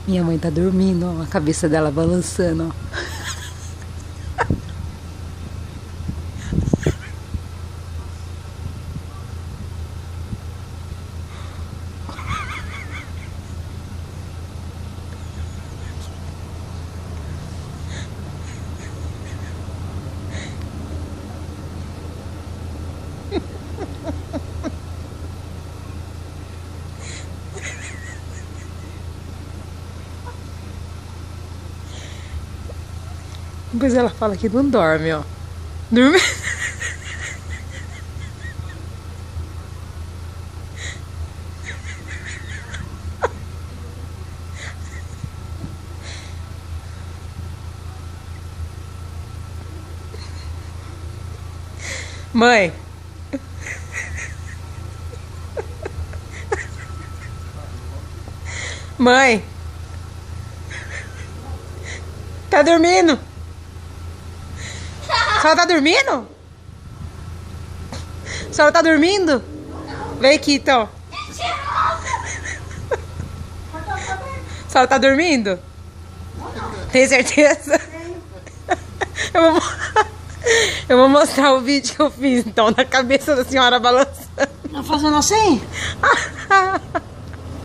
Minha mãe tá dormindo, ó, a cabeça dela balançando, ó. Depois ela fala que não dorme, ó. Dorme. Mãe. Mãe. Tá dormindo? A senhora tá dormindo? A senhora tá dormindo? Vem aqui, então. A senhora tá dormindo? Tem certeza? Eu vou mostrar o vídeo que eu fiz, então, na cabeça da senhora balançando. Tá fazendo assim?